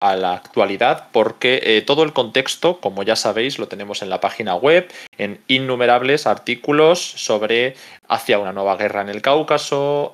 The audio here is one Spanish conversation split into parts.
a la actualidad, porque todo el contexto, como ya sabéis, lo tenemos en la página web, en innumerables artículos sobre hacia una nueva guerra en el Cáucaso,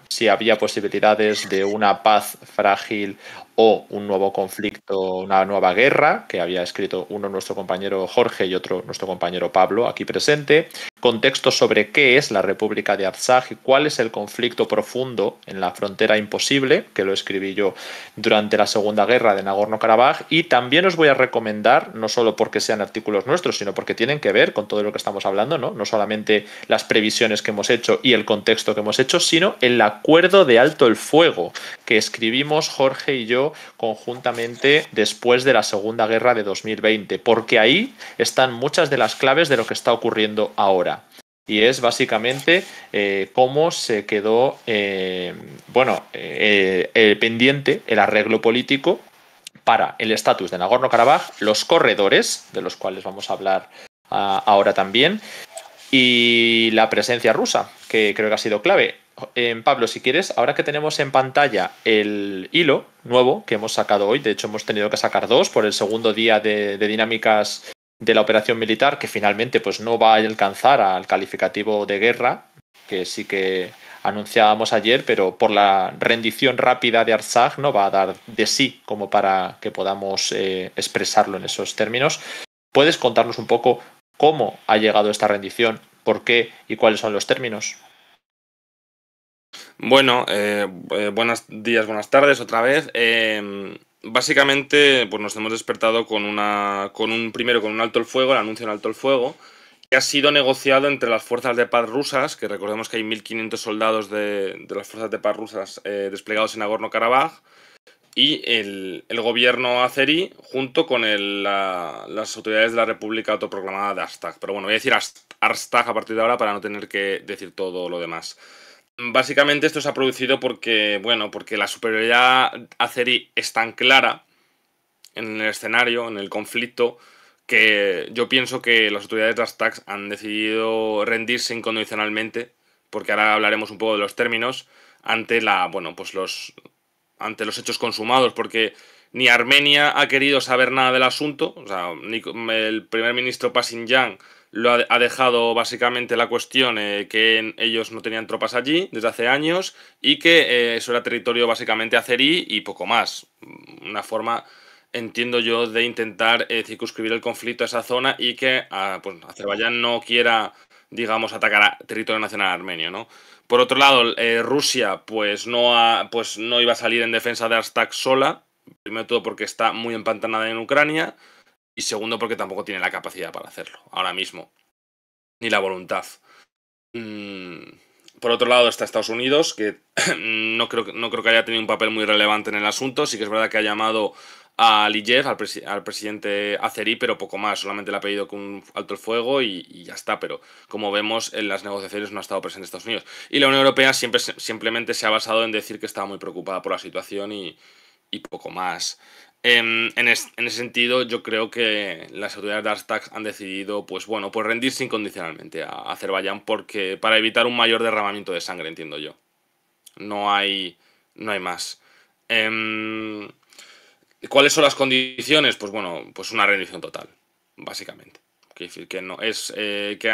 si había posibilidades de una paz frágil o un nuevo conflicto, una nueva guerra, que había escrito uno nuestro compañero Jorge y otro nuestro compañero Pablo, aquí presente. Contexto sobre qué es la República de Artsaj y cuál es el conflicto profundo en la frontera imposible, que lo escribí yo durante la Segunda Guerra de Nagorno-Karabaj. Y también os voy a recomendar, no solo porque sean artículos nuestros, sino porque tienen que ver con todo lo que estamos hablando, no solamente las previsiones que hemos hecho y el contexto que hemos hecho, sino el acuerdo de alto el fuego que escribimos Jorge y yo conjuntamente después de la Segunda Guerra de 2020, porque ahí están muchas de las claves de lo que está ocurriendo ahora. Y es básicamente cómo se quedó pendiente el arreglo político para el estatus de Nagorno-Karabaj, los corredores, de los cuales vamos a hablar ahora también, y la presencia rusa, que creo que ha sido clave. Pablo, si quieres, ahora que tenemos en pantalla el hilo nuevo que hemos sacado hoy, de hecho hemos tenido que sacar dos por el segundo día de dinámicas de la operación militar, que finalmente pues no va a alcanzar al calificativo de guerra, que sí que anunciábamos ayer, pero por la rendición rápida de Artsaj no va a dar de sí como para que podamos expresarlo en esos términos. ¿Puedes contarnos un poco cómo ha llegado esta rendición, por qué y cuáles son los términos? Bueno, buenos días, buenas tardes otra vez. Básicamente, pues nos hemos despertado con un alto el fuego, el anuncio de un alto el fuego, que ha sido negociado entre las fuerzas de paz rusas, que recordemos que hay 1.500 soldados de las fuerzas de paz rusas desplegados en Nagorno-Karabaj, y el gobierno azerí junto con las autoridades de la República autoproclamada de Artsaj. Pero bueno, voy a decir Artsaj a partir de ahora para no tener que decir todo lo demás. Básicamente esto se ha producido porque la superioridad azerí es tan clara en el escenario, en el conflicto, que yo pienso que las autoridades de Artsaj han decidido rendirse incondicionalmente, porque ahora hablaremos un poco de los términos, ante ante los hechos consumados, porque ni Armenia ha querido saber nada del asunto, o sea, ni el primer ministro Pashinyan ha dejado básicamente la cuestión que ellos no tenían tropas allí desde hace años y que eso era territorio básicamente azerí y poco más. Una forma, entiendo yo, de intentar circunscribir el conflicto a esa zona y que pues, Azerbaiyán no quiera, digamos, atacar a territorio nacional armenio, ¿no? Por otro lado, Rusia pues no iba a salir en defensa de Artsaj sola, primero todo porque está muy empantanada en Ucrania y segundo porque tampoco tiene la capacidad para hacerlo ahora mismo, ni la voluntad. Por otro lado está Estados Unidos, que no creo que haya tenido un papel muy relevante en el asunto. Sí que es verdad que ha llamado a Aliyev, al presidente azerí, pero poco más. Solamente le ha pedido que un alto el fuego y ya está. Pero como vemos, en las negociaciones no ha estado presente Estados Unidos. Y la Unión Europea simplemente se ha basado en decir que estaba muy preocupada por la situación y poco más. En ese sentido, yo creo que las autoridades de Artsaj han decidido, pues rendirse incondicionalmente a Azerbaiyán porque para evitar un mayor derramamiento de sangre, entiendo yo. No hay, no hay más. ¿Cuáles son las condiciones? Pues pues una rendición total, básicamente. Quiere decir que no es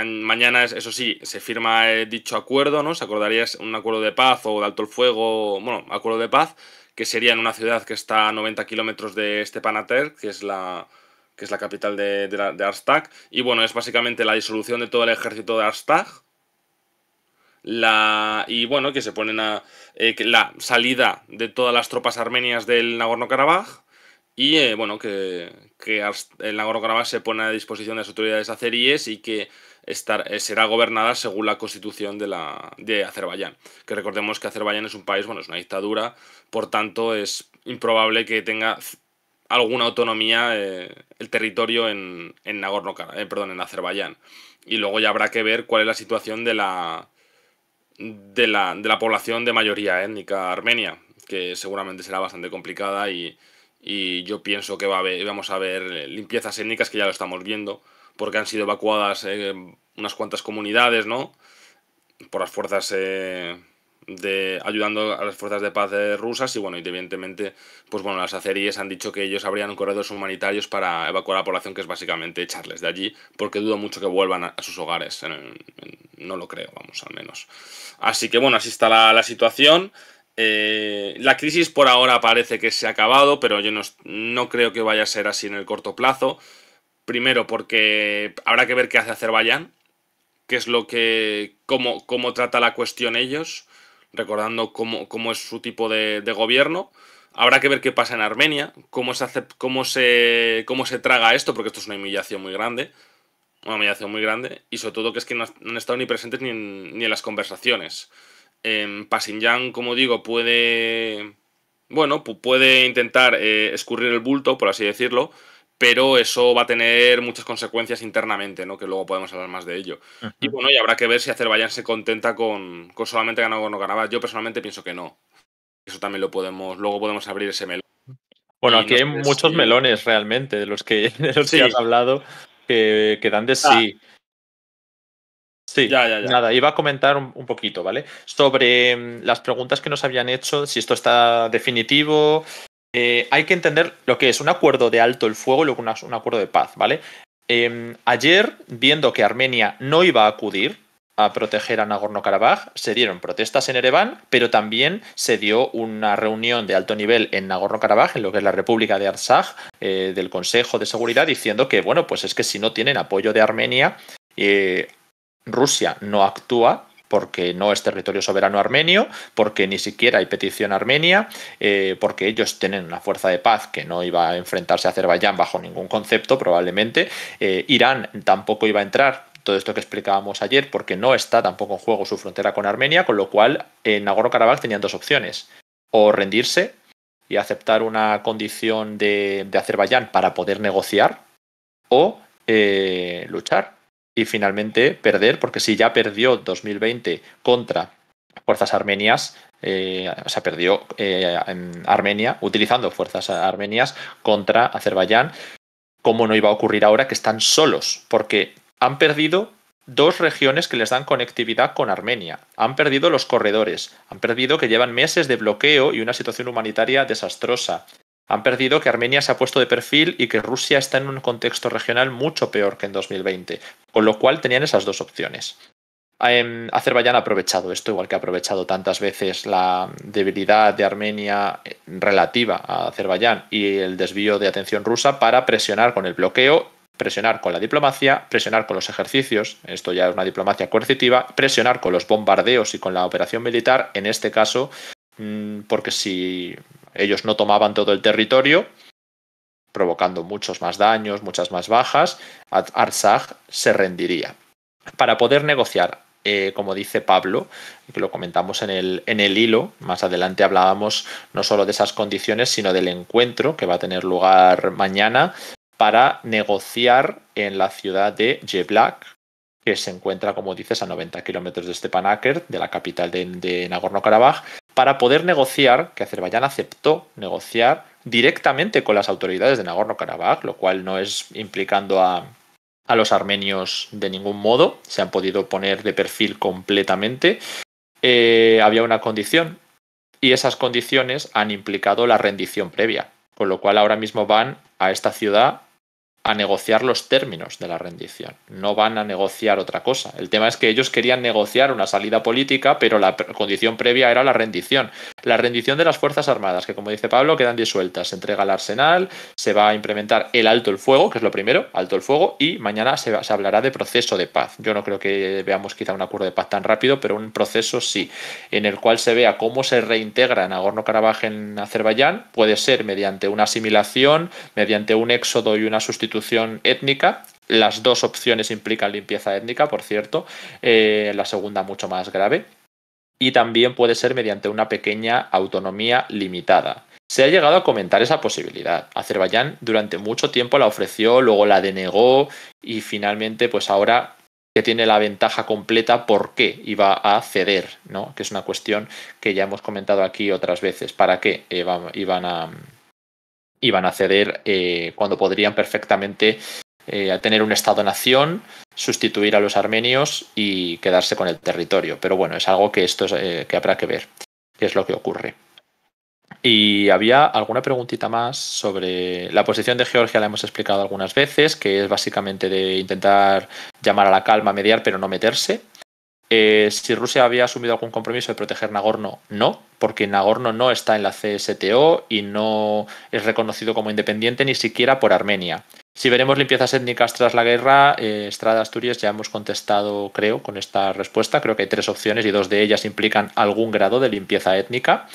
mañana, eso sí, se firma dicho acuerdo, ¿no? Se acordaría un acuerdo de paz o de alto el fuego, acuerdo de paz, que sería en una ciudad que está a 90 kilómetros de Stepanakert, que es la capital de Artsaj. Y es básicamente la disolución de todo el ejército de Artsaj. Que se ponen la salida de todas las tropas armenias del Nagorno-Karabaj. Y que el Nagorno-Karabaj se pone a disposición de las autoridades azeríes y que será gobernada según la constitución de Azerbaiyán. Que recordemos que Azerbaiyán es un país, es una dictadura, por tanto es improbable que tenga alguna autonomía el territorio en Nagorno-Karabaj, en Azerbaiyán. Y luego ya habrá que ver cuál es la situación de la población de mayoría étnica armenia, que seguramente será bastante complicada y yo pienso que vamos a ver limpiezas étnicas, que ya lo estamos viendo, porque han sido evacuadas unas cuantas comunidades, ¿no? Por las fuerzas ayudando a las fuerzas de paz rusas y bueno, evidentemente, pues bueno, las azeríes han dicho que ellos abrían corredores humanitarios para evacuar a la población, que es básicamente echarles de allí, porque dudo mucho que vuelvan a sus hogares. No lo creo, vamos, al menos. Así que bueno, así está la situación. La crisis por ahora parece que se ha acabado, pero yo no creo que vaya a ser así en el corto plazo. Primero porque habrá que ver qué hace Azerbaiyán, qué es cómo trata la cuestión ellos, recordando cómo es su tipo de gobierno. Habrá que ver qué pasa en Armenia, cómo se traga esto, porque esto es una humillación muy grande. Una humillación muy grande. Y sobre todo que es que no han estado ni presentes ni en las conversaciones. Pashinyan, como digo, puede intentar escurrir el bulto, por así decirlo, pero eso va a tener muchas consecuencias internamente, ¿no? Que luego podemos hablar más de ello. Y bueno, y habrá que ver si Azerbaiyán se contenta con solamente ganar o no ganar. Yo personalmente pienso que no. Eso también luego podemos abrir ese melón. Bueno, Y aquí no hay sé muchos si... melones realmente de los que Sí, has hablado que dan de ah, sí. Sí, ya. nada, iba a comentar un poquito, ¿vale? Sobre las preguntas que nos habían hecho, si esto está definitivo. Hay que entender lo que es un acuerdo de alto el fuego y luego un acuerdo de paz, ¿vale? Ayer, viendo que Armenia no iba a acudir a proteger a Nagorno-Karabaj, se dieron protestas en Ereván, pero también se dio una reunión de alto nivel en Nagorno-Karabaj, en lo que es la República de Artsaj, del Consejo de Seguridad, diciendo que, bueno, pues es que si no tienen apoyo de Armenia, Rusia no actúa porque no es territorio soberano armenio, porque ni siquiera hay petición armenia, porque ellos tienen una fuerza de paz que no iba a enfrentarse a Azerbaiyán bajo ningún concepto, probablemente. Irán tampoco iba a entrar, todo esto que explicábamos ayer, porque no está tampoco en juego su frontera con Armenia, con lo cual en Nagorno-Karabaj tenían dos opciones: o rendirse y aceptar una condición de Azerbaiyán para poder negociar, o luchar y finalmente perder, porque si ya perdió 2020 contra fuerzas armenias, perdió en Armenia utilizando fuerzas armenias contra Azerbaiyán, ¿cómo no iba a ocurrir ahora que están solos? Porque han perdido dos regiones que les dan conectividad con Armenia, han perdido los corredores, han perdido que llevan meses de bloqueo y una situación humanitaria desastrosa. Han perdido que Armenia se ha puesto de perfil y que Rusia está en un contexto regional mucho peor que en 2020, con lo cual tenían esas dos opciones. Azerbaiyán ha aprovechado esto, igual que ha aprovechado tantas veces la debilidad de Armenia relativa a Azerbaiyán y el desvío de atención rusa para presionar con el bloqueo, presionar con la diplomacia, presionar con los ejercicios, esto ya es una diplomacia coercitiva, presionar con los bombardeos y con la operación militar, en este caso, porque si ellos no tomaban todo el territorio, provocando muchos más daños, muchas más bajas, Artsaj se rendiría. Para poder negociar, como dice Pablo, que lo comentamos en el hilo, más adelante hablábamos no solo de esas condiciones, sino del encuentro que va a tener lugar mañana para negociar en la ciudad de Jeblak, que se encuentra, como dices, a 90 kilómetros de Stepanakert, de la capital de Nagorno-Karabaj, para poder negociar, que Azerbaiyán aceptó negociar directamente con las autoridades de Nagorno-Karabaj, lo cual no es implicando a los armenios de ningún modo, se han podido poner de perfil completamente. Había una condición y esas condiciones han implicado la rendición previa, con lo cual ahora mismo van a esta ciudad a negociar los términos de la rendición, no van a negociar otra cosa. El tema es que ellos querían negociar una salida política, pero la condición previa era la rendición de las Fuerzas Armadas, que como dice Pablo, quedan disueltas, se entrega el arsenal, se va a implementar el alto el fuego, que es lo primero, alto el fuego, y mañana se hablará de proceso de paz. Yo no creo que veamos quizá un acuerdo de paz tan rápido, pero un proceso sí, en el cual se vea cómo se reintegra Nagorno-Karabaj en Azerbaiyán. Puede ser mediante una asimilación, mediante un éxodo y una sustitución étnica. Las dos opciones implican limpieza étnica, por cierto, la segunda mucho más grave, y también puede ser mediante una pequeña autonomía limitada. Se ha llegado a comentar esa posibilidad. Azerbaiyán durante mucho tiempo la ofreció, luego la denegó y finalmente, pues ahora que tiene la ventaja completa, ¿por qué iba a ceder? ¿No? Que es una cuestión que ya hemos comentado aquí otras veces. ¿Para qué iban a ceder cuando podrían perfectamente a tener un Estado-nación, sustituir a los armenios y quedarse con el territorio. Pero bueno, es algo que que habrá que ver qué es lo que ocurre. Y había alguna preguntita más sobre la posición de Georgia, la hemos explicado algunas veces, que es básicamente de intentar llamar a la calma, mediar, pero no meterse. Si Rusia había asumido algún compromiso de proteger Nagorno, no, porque Nagorno no está en la CSTO y no es reconocido como independiente ni siquiera por Armenia. Si veremos limpiezas étnicas tras la guerra, Estrada Asturias ya hemos contestado, creo, con esta respuesta. Creo que hay 3 opciones y 2 de ellas implican algún grado de limpieza étnica.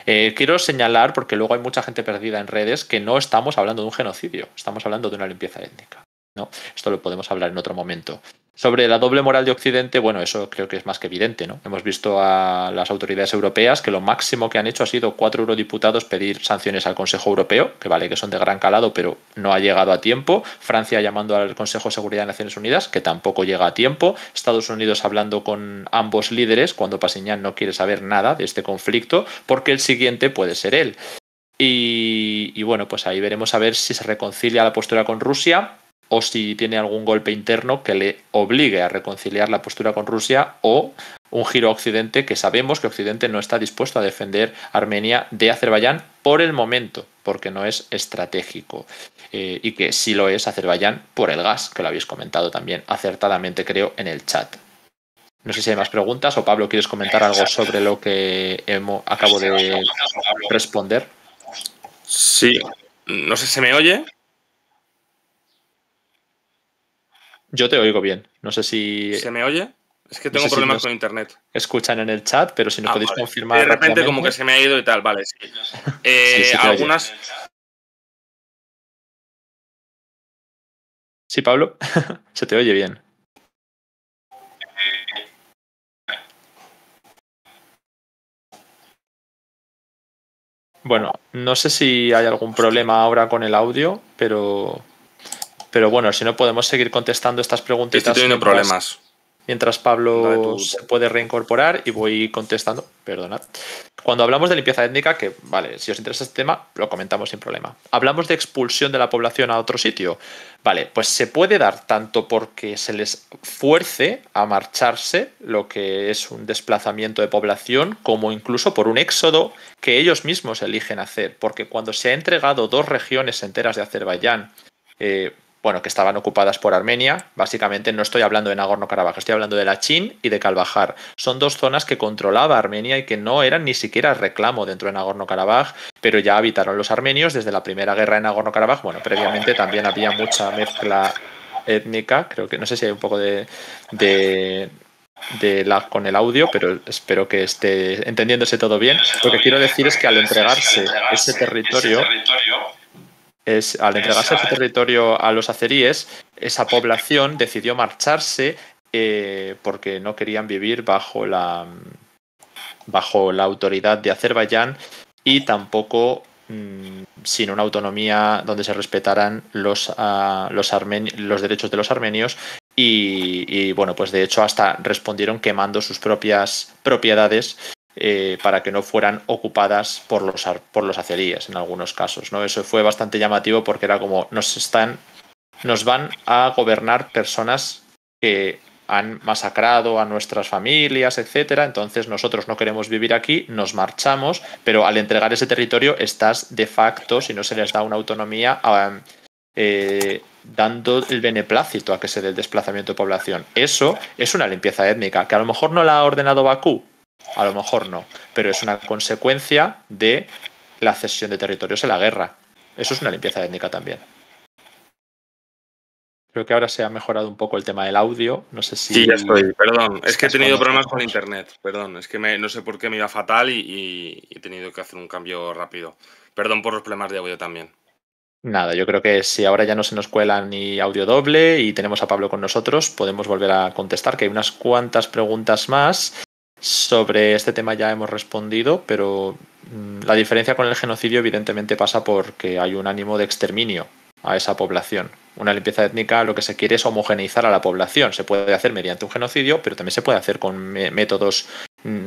Quiero señalar, porque luego hay mucha gente perdida en redes, que no estamos hablando de un genocidio, estamos hablando de una limpieza étnica, ¿no? Esto lo podemos hablar en otro momento. Sobre la doble moral de Occidente, bueno, eso creo que es más que evidente, ¿no? Hemos visto a las autoridades europeas que lo máximo que han hecho ha sido 4 eurodiputados pedir sanciones al Consejo Europeo, que vale que son de gran calado, pero no ha llegado a tiempo. Francia llamando al Consejo de Seguridad de Naciones Unidas, que tampoco llega a tiempo. Estados Unidos hablando con ambos líderes cuando Pashinyan no quiere saber nada de este conflicto, porque el siguiente puede ser él. Y bueno, pues ahí veremos a ver si se reconcilia la postura con Rusia o si tiene algún golpe interno que le obligue a reconciliar la postura con Rusia, o un giro a Occidente, que sabemos que Occidente no está dispuesto a defender Armenia de Azerbaiyán por el momento, porque no es estratégico, y que sí lo es Azerbaiyán por el gas, que lo habéis comentado también acertadamente, creo, en el chat. No sé si hay más preguntas, o Pablo, ¿quieres comentar algo sobre lo que acabo de responder? Sí, no sé, ¿se me oye? Yo te oigo bien. No sé si... ¿Se me oye? Es que no tengo sé si problemas nos con internet. escuchan en el chat, pero si nos podéis Vale. confirmar De repente rápidamente. como que se me ha ido y tal, vale. Sí. Sí, se te oye. Algunas... Sí, Pablo, se te oye bien. Bueno, no sé si hay algún problema ahora con el audio, pero bueno, si no podemos seguir contestando estas preguntitas. Estoy teniendo problemas. Mientras Pablo se puede reincorporar y voy contestando. Perdonad. Cuando hablamos de limpieza étnica, que vale, si os interesa este tema, lo comentamos sin problema. Hablamos de expulsión de la población a otro sitio. Vale, pues se puede dar tanto porque se les fuerce a marcharse, lo que es un desplazamiento de población, como incluso por un éxodo que ellos mismos eligen hacer. Porque cuando se ha entregado 2 regiones enteras de Azerbaiyán, bueno, que estaban ocupadas por Armenia, básicamente no estoy hablando de Nagorno-Karabaj, estoy hablando de Lachin y de Kalbahar. Son 2 zonas que controlaba Armenia y que no eran ni siquiera reclamo dentro de Nagorno-Karabaj, pero ya habitaron los armenios desde la primera guerra de Nagorno-Karabaj. Bueno, previamente también había mucha mezcla étnica, creo que no sé si hay un poco de lag con el audio, pero espero que esté entendiéndose todo bien. Lo que quiero decir es que al entregarse ese territorio a los azeríes, esa población decidió marcharse porque no querían vivir bajo la autoridad de Azerbaiyán y tampoco sin una autonomía donde se respetaran los derechos de los armenios. Y bueno, pues de hecho hasta respondieron quemando sus propias propiedades para que no fueran ocupadas por los azeríes en algunos casos, ¿no? Eso fue bastante llamativo porque era como nos van a gobernar personas que han masacrado a nuestras familias, etcétera. Entonces nosotros no queremos vivir aquí, nos marchamos, pero al entregar ese territorio estás de facto, si no se les da una autonomía, dando el beneplácito a que se dé el desplazamiento de población. Eso es una limpieza étnica, que a lo mejor no la ha ordenado Bakú, a lo mejor no, pero es una consecuencia de la cesión de territorios en la guerra. Eso es una limpieza étnica también. Creo que ahora se ha mejorado un poco el tema del audio. No sé si... Sí, ya estoy, perdón. Es que he tenido problemas con internet, perdón. Es que no sé por qué me iba fatal y he tenido que hacer un cambio rápido. Perdón por los problemas de audio también. Nada, yo creo que si ahora ya no se nos cuela ni audio doble y tenemos a Pablo con nosotros, podemos volver a contestar, que hay unas cuantas preguntas más. Sobre este tema ya hemos respondido, pero la diferencia con el genocidio evidentemente pasa porque hay un ánimo de exterminio a esa población. Una limpieza étnica lo que se quiere es homogeneizar a la población. Se puede hacer mediante un genocidio, pero también se puede hacer con métodos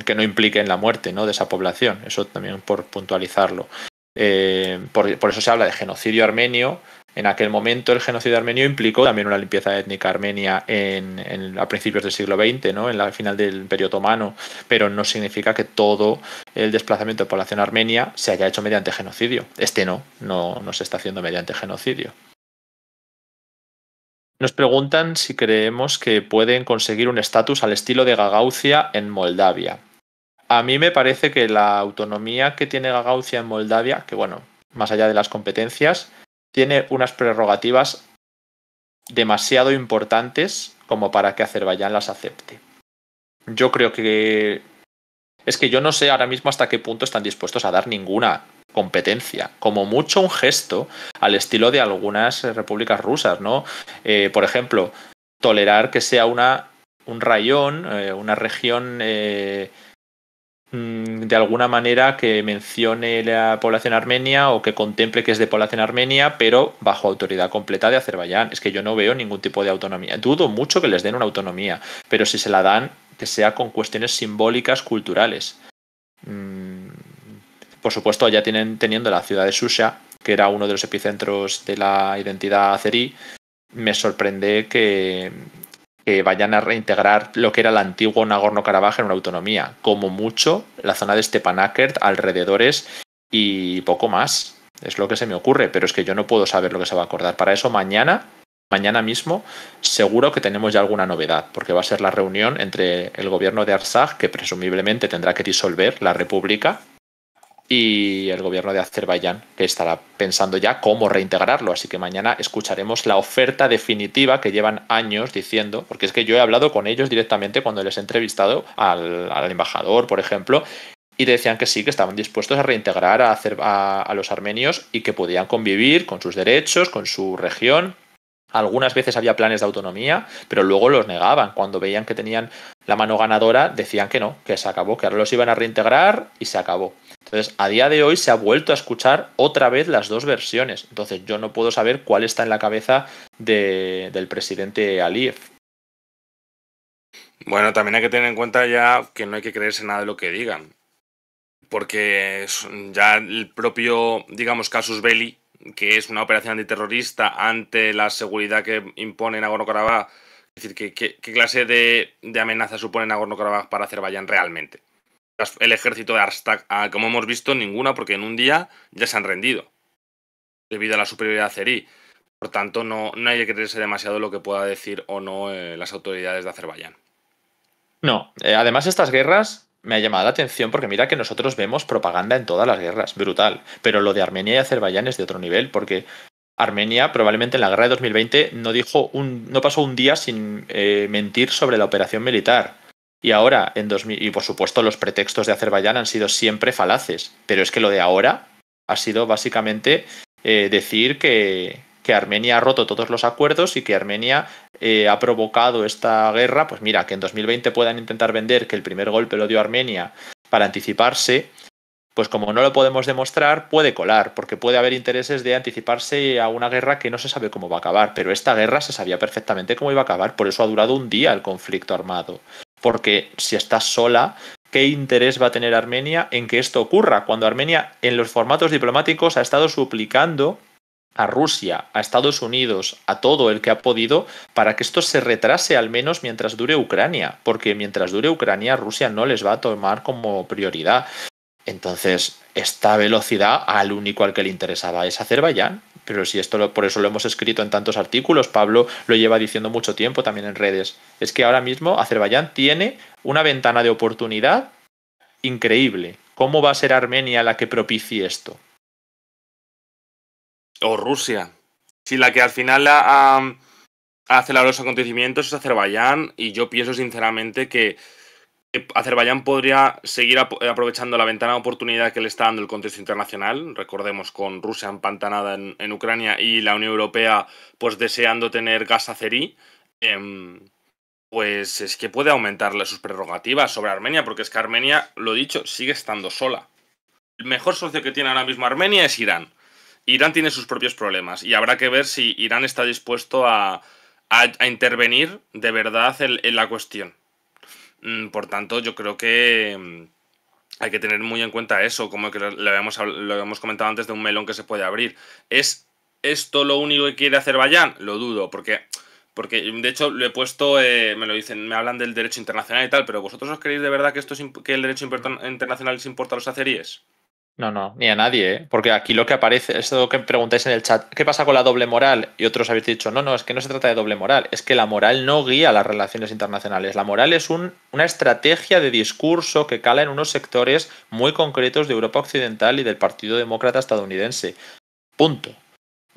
que no impliquen la muerte, ¿no?, de esa población. Eso también por puntualizarlo. Por eso se habla de genocidio armenio En aquel momento el genocidio armenio implicó también una limpieza étnica armenia a principios del siglo XX, ¿no? En la final del Imperio Otomano, pero no significa que todo el desplazamiento de población armenia se haya hecho mediante genocidio. No se está haciendo mediante genocidio. Nos preguntan si creemos que pueden conseguir un estatus al estilo de Gagauzia en Moldavia. A mí me parece que la autonomía que tiene Gagauzia en Moldavia, que bueno, más allá de las competencias, tiene unas prerrogativas demasiado importantes como para que Azerbaiyán las acepte. Yo creo que... Es que yo no sé ahora mismo hasta qué punto están dispuestos a dar ninguna competencia. Como mucho un gesto al estilo de algunas repúblicas rusas, ¿no? Por ejemplo, tolerar que sea un rayón, una región... de alguna manera que mencione la población armenia o que contemple que es de población armenia, pero bajo autoridad completa de Azerbaiyán. Es que yo no veo ningún tipo de autonomía. Dudo mucho que les den una autonomía, pero si se la dan, que sea con cuestiones simbólicas, culturales. Por supuesto, ya teniendo la ciudad de Shusha, que era uno de los epicentros de la identidad azerí, me sorprende que vayan a reintegrar lo que era el antiguo Nagorno-Karabaj en una autonomía. Como mucho, la zona de Stepanakert, alrededores y poco más. Es lo que se me ocurre, pero es que yo no puedo saber lo que se va a acordar. Para eso mañana mismo, seguro que tenemos ya alguna novedad, porque va a ser la reunión entre el gobierno de Artsaj, que presumiblemente tendrá que disolver la república, y el gobierno de Azerbaiyán, que estará pensando ya cómo reintegrarlo. Así que mañana escucharemos la oferta definitiva que llevan años diciendo, porque es que yo he hablado con ellos directamente cuando les he entrevistado al embajador, por ejemplo, y decían que sí, que estaban dispuestos a reintegrar a los armenios y que podían convivir con sus derechos, con su región. Algunas veces había planes de autonomía, pero luego los negaban. Cuando veían que tenían la mano ganadora, decían que no, que se acabó, que ahora los iban a reintegrar y se acabó. Entonces, a día de hoy se ha vuelto a escuchar otra vez las dos versiones. Entonces, yo no puedo saber cuál está en la cabeza del presidente Aliyev. Bueno, también hay que tener en cuenta ya que no hay que creerse nada de lo que digan. Porque ya el propio, digamos, casus belli, que es una operación antiterrorista ante la seguridad que impone Nagorno-Karabaj, es decir, ¿qué clase de amenaza supone Nagorno-Karabaj para Azerbaiyán realmente? El ejército de Arstak, como hemos visto, ninguna, porque en un día ya se han rendido, debido a la superioridad azerí. Por tanto, no hay que creerse demasiado lo que pueda decir o no las autoridades de Azerbaiyán. No, además estas guerras me ha llamado la atención porque mira que nosotros vemos propaganda en todas las guerras, brutal. Pero lo de Armenia y Azerbaiyán es de otro nivel, porque Armenia probablemente en la guerra de 2020 no pasó un día sin mentir sobre la operación militar. Y ahora, y por supuesto los pretextos de Azerbaiyán han sido siempre falaces, pero es que lo de ahora ha sido básicamente decir que Armenia ha roto todos los acuerdos y que Armenia ha provocado esta guerra. Pues mira, que en 2020 puedan intentar vender que el primer golpe lo dio Armenia para anticiparse, pues como no lo podemos demostrar, puede colar, porque puede haber intereses de anticiparse a una guerra que no se sabe cómo va a acabar, pero esta guerra se sabía perfectamente cómo iba a acabar, por eso ha durado un día el conflicto armado. Porque si estás sola, ¿qué interés va a tener Armenia en que esto ocurra? Cuando Armenia en los formatos diplomáticos ha estado suplicando a Rusia, a Estados Unidos, a todo el que ha podido, para que esto se retrase al menos mientras dure Ucrania, porque mientras dure Ucrania, Rusia no les va a tomar como prioridad. Entonces, esta velocidad al único al que le interesaba es Azerbaiyán. Pero si por eso lo hemos escrito en tantos artículos, Pablo lo lleva diciendo mucho tiempo también en redes. Es que ahora mismo Azerbaiyán tiene una ventana de oportunidad increíble. ¿Cómo va a ser Armenia la que propicie esto? O Rusia. Si la que al final ha acelerado los acontecimientos es Azerbaiyán, y yo pienso sinceramente que Azerbaiyán podría seguir aprovechando la ventana de oportunidad que le está dando el contexto internacional. Recordemos, con Rusia empantanada en Ucrania y la Unión Europea pues deseando tener gas azerí, pues es que puede aumentarle sus prerrogativas sobre Armenia, porque es que Armenia, lo dicho, sigue estando sola. El mejor socio que tiene ahora mismo Armenia es Irán. Irán tiene sus propios problemas y habrá que ver si Irán está dispuesto a intervenir de verdad en la cuestión. Por tanto, yo creo que hay que tener muy en cuenta eso, como que lo habíamos comentado antes de un melón que se puede abrir. Es esto lo único que quiere Azerbaiyán? Lo dudo, porque de hecho lo he puesto, me lo dicen, me hablan del derecho internacional y tal, pero ¿vosotros os creéis de verdad que que el derecho internacional les importa a los azeríes? No, no, ni a nadie, ¿eh? Porque aquí lo que aparece, es lo que preguntáis en el chat, ¿qué pasa con la doble moral? Y otros habéis dicho, no, no, es que no se trata de doble moral, es que la moral no guía las relaciones internacionales. La moral es una estrategia de discurso que cala en unos sectores muy concretos de Europa Occidental y del Partido Demócrata estadounidense. Punto.